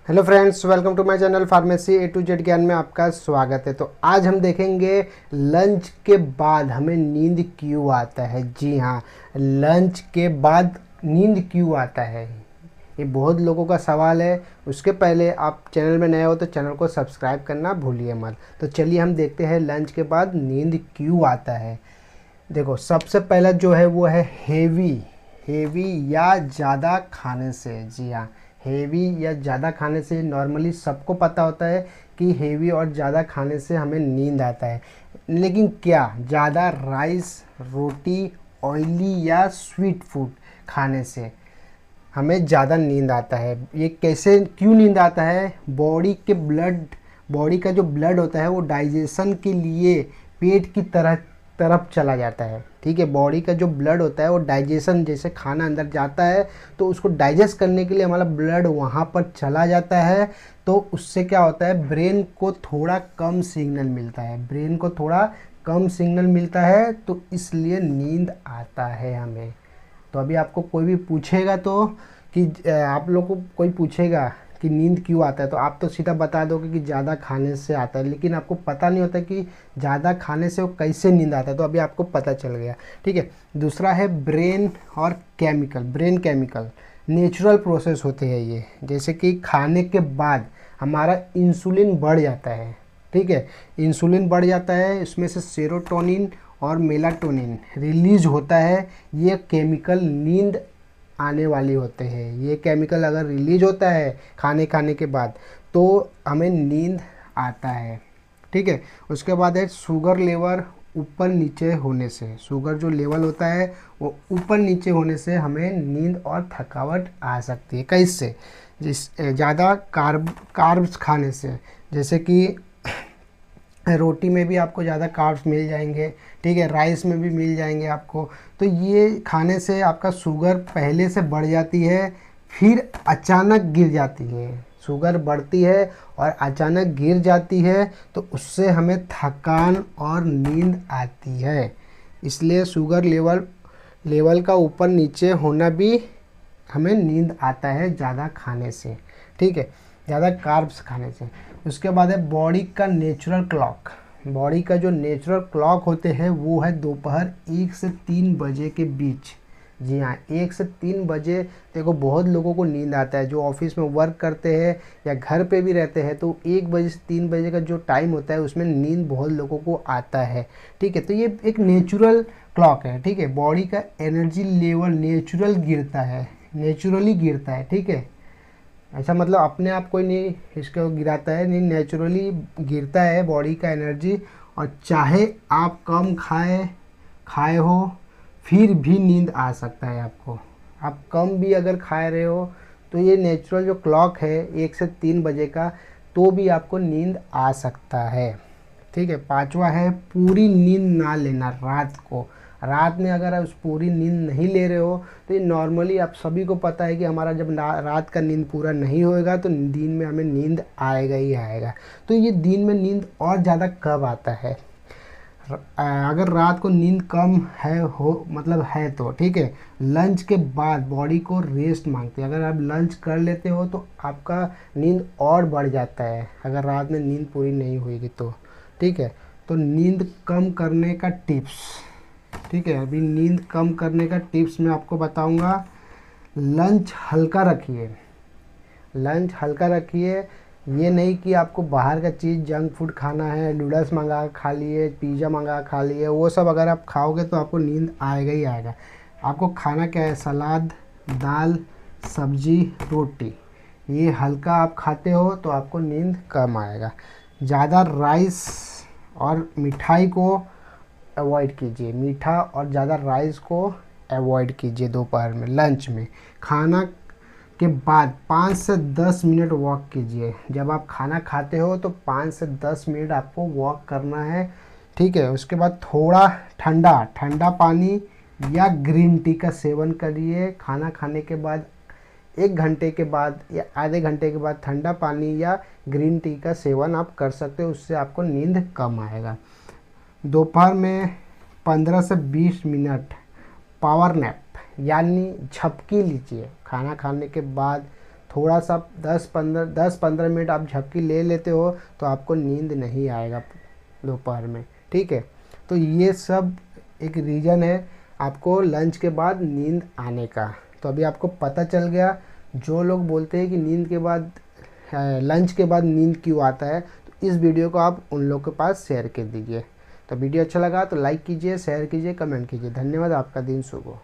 Hello friends, welcome to my channel pharmacy A to Z ज्ञान में आपका स्वागत है। तो आज हम देखेंगे लंच के बाद हमें नींद क्यों आता है। जी हाँ, लंच के बाद नींद क्यों आता है, ये बहुत लोगों का सवाल है। उसके पहले आप चैनल में नए हो तो चैनल को सब्सक्राइब करना भूलिए मत। तो चलिए हम देखते हैं लंच के बाद नींद क्यों आता है। देखो, सबसे पहला जो है वो है हेवी हेवी या ज़्यादा खाने से। जी हाँ, हेवी या ज़्यादा खाने से नॉर्मली सबको पता होता है कि हेवी और ज़्यादा खाने से हमें नींद आता है। लेकिन क्या ज़्यादा राइस, रोटी, ऑयली या स्वीट फूड खाने से हमें ज़्यादा नींद आता है? ये कैसे, क्यों नींद आता है? बॉडी का जो ब्लड होता है वो डाइजेशन के लिए पेट की तरफ चला जाता है। ठीक है, बॉडी का जो ब्लड होता है वो डाइजेशन, जैसे खाना अंदर जाता है तो उसको डाइजेस्ट करने के लिए हमारा ब्लड वहाँ पर चला जाता है। तो उससे क्या होता है, ब्रेन को थोड़ा कम सिग्नल मिलता है, तो इसलिए नींद आता है हमें। तो अभी आपको कोई भी पूछेगा तो कि आप लोग को कोई पूछेगा कि नींद क्यों आता है, तो आप तो सीधा बता दोगे कि ज़्यादा खाने से आता है। लेकिन आपको पता नहीं होता कि ज़्यादा खाने से वो कैसे नींद आता है। तो अभी आपको पता चल गया। ठीक है, दूसरा है ब्रेन केमिकल। नेचुरल प्रोसेस होते हैं ये। जैसे कि खाने के बाद हमारा इंसुलिन बढ़ जाता है। ठीक है, इंसुलिन बढ़ जाता है, इसमें से सेरोटोनिन और मेलाटोनिन रिलीज होता है। ये केमिकल नींद आने वाली होते हैं। ये केमिकल अगर रिलीज होता है खाने के बाद तो हमें नींद आता है। ठीक है, उसके बाद है शुगर लेवल ऊपर नीचे होने से। शुगर जो लेवल होता है वो ऊपर नीचे होने से हमें नींद और थकावट आ सकती है। कैसे? ज़्यादा कार्ब्स खाने से, जैसे कि रोटी में भी आपको ज़्यादा कार्ब्स मिल जाएंगे। ठीक है, राइस में भी मिल जाएंगे आपको। तो ये खाने से आपका शुगर पहले से बढ़ जाती है, फिर अचानक गिर जाती है। शुगर बढ़ती है और अचानक गिर जाती है, तो उससे हमें थकान और नींद आती है। इसलिए शुगर लेवल का ऊपर नीचे होना भी हमें नींद आता है ज़्यादा खाने से। ठीक है, ज़्यादा कार्ब्स खाने से। उसके बाद है बॉडी का जो नेचुरल क्लॉक होते हैं वो है दोपहर 1 से 3 बजे के बीच। जी हाँ, 1 से 3 बजे। देखो, बहुत लोगों को नींद आता है जो ऑफिस में वर्क करते हैं या घर पे भी रहते हैं, तो 1 बजे से 3 बजे का जो टाइम होता है उसमें नींद बहुत लोगों को आता है। ठीक है, तो ये एक नेचुरल क्लॉक है। ठीक है, बॉडी का एनर्जी लेवल नेचुरली गिरता है। ठीक है, ऐसा मतलब अपने आप कोई नहीं इसको गिराता है, नहीं, नेचुरली गिरता है बॉडी का एनर्जी। और चाहे आप कम खाए हो फिर भी नींद आ सकता है आपको। आप कम भी अगर खा रहे हो तो ये नेचुरल जो क्लॉक है 1 से 3 बजे का, तो भी आपको नींद आ सकता है। ठीक है, पांचवा है पूरी नींद ना लेना रात को। रात में अगर आप पूरी नींद नहीं ले रहे हो तो ये नॉर्मली आप सभी को पता है कि हमारा जब रात का नींद पूरा नहीं होएगा तो दिन में हमें नींद आएगा ही आएगा। तो ये दिन में नींद और ज़्यादा कब आता है? अगर रात को नींद कम है तो ठीक है, लंच के बाद बॉडी को रेस्ट मांगती है। अगर आप लंच कर लेते हो तो आपका नींद और बढ़ जाता है, अगर रात में नींद पूरी नहीं हुई तो। ठीक है, तो नींद कम करने का टिप्स। ठीक है, अभी नींद कम करने का टिप्स मैं आपको बताऊंगा। लंच हल्का रखिए। ये नहीं कि आपको बाहर का चीज़ जंक फूड खाना है, नूडल्स मंगा खा लिए, पिज़्ज़ा मंगा खा लिए, वो सब अगर आप खाओगे तो आपको नींद आएगा ही आएगा। आपको खाना क्या है? सलाद, दाल, सब्जी, रोटी। ये हल्का आप खाते हो तो आपको नींद कम आएगा। ज़्यादा राइस और मिठाई को अवॉइड कीजिए। मीठा और ज़्यादा राइस को अवॉइड कीजिए। दोपहर में लंच में खाना के बाद 5 से 10 मिनट वॉक कीजिए। जब आप खाना खाते हो तो 5 से 10 मिनट आपको वॉक करना है। ठीक है, उसके बाद थोड़ा ठंडा पानी या ग्रीन टी का सेवन करिए। खाना खाने के बाद 1 घंटे के बाद या आधे घंटे के बाद ठंडा पानी या ग्रीन टी का सेवन आप कर सकते हो, उससे आपको नींद कम आएगा। दोपहर में 15 से 20 मिनट पावर नैप यानी झपकी लीजिए। खाना खाने के बाद थोड़ा सा 10-15 मिनट आप झपकी ले लेते हो तो आपको नींद नहीं आएगा दोपहर में, ठीक है। तो ये सब एक रीज़न है आपको लंच के बाद नींद आने का। तो अभी आपको पता चल गया, जो लोग बोलते हैं कि नींद के बाद लंच के बाद नींद क्यों आता है, तो इस वीडियो को आप उन लोग के पास शेयर कर दीजिए। तो वीडियो अच्छा लगा तो लाइक कीजिए, शेयर कीजिए, कमेंट कीजिए। धन्यवाद, आपका दिन शुभ हो।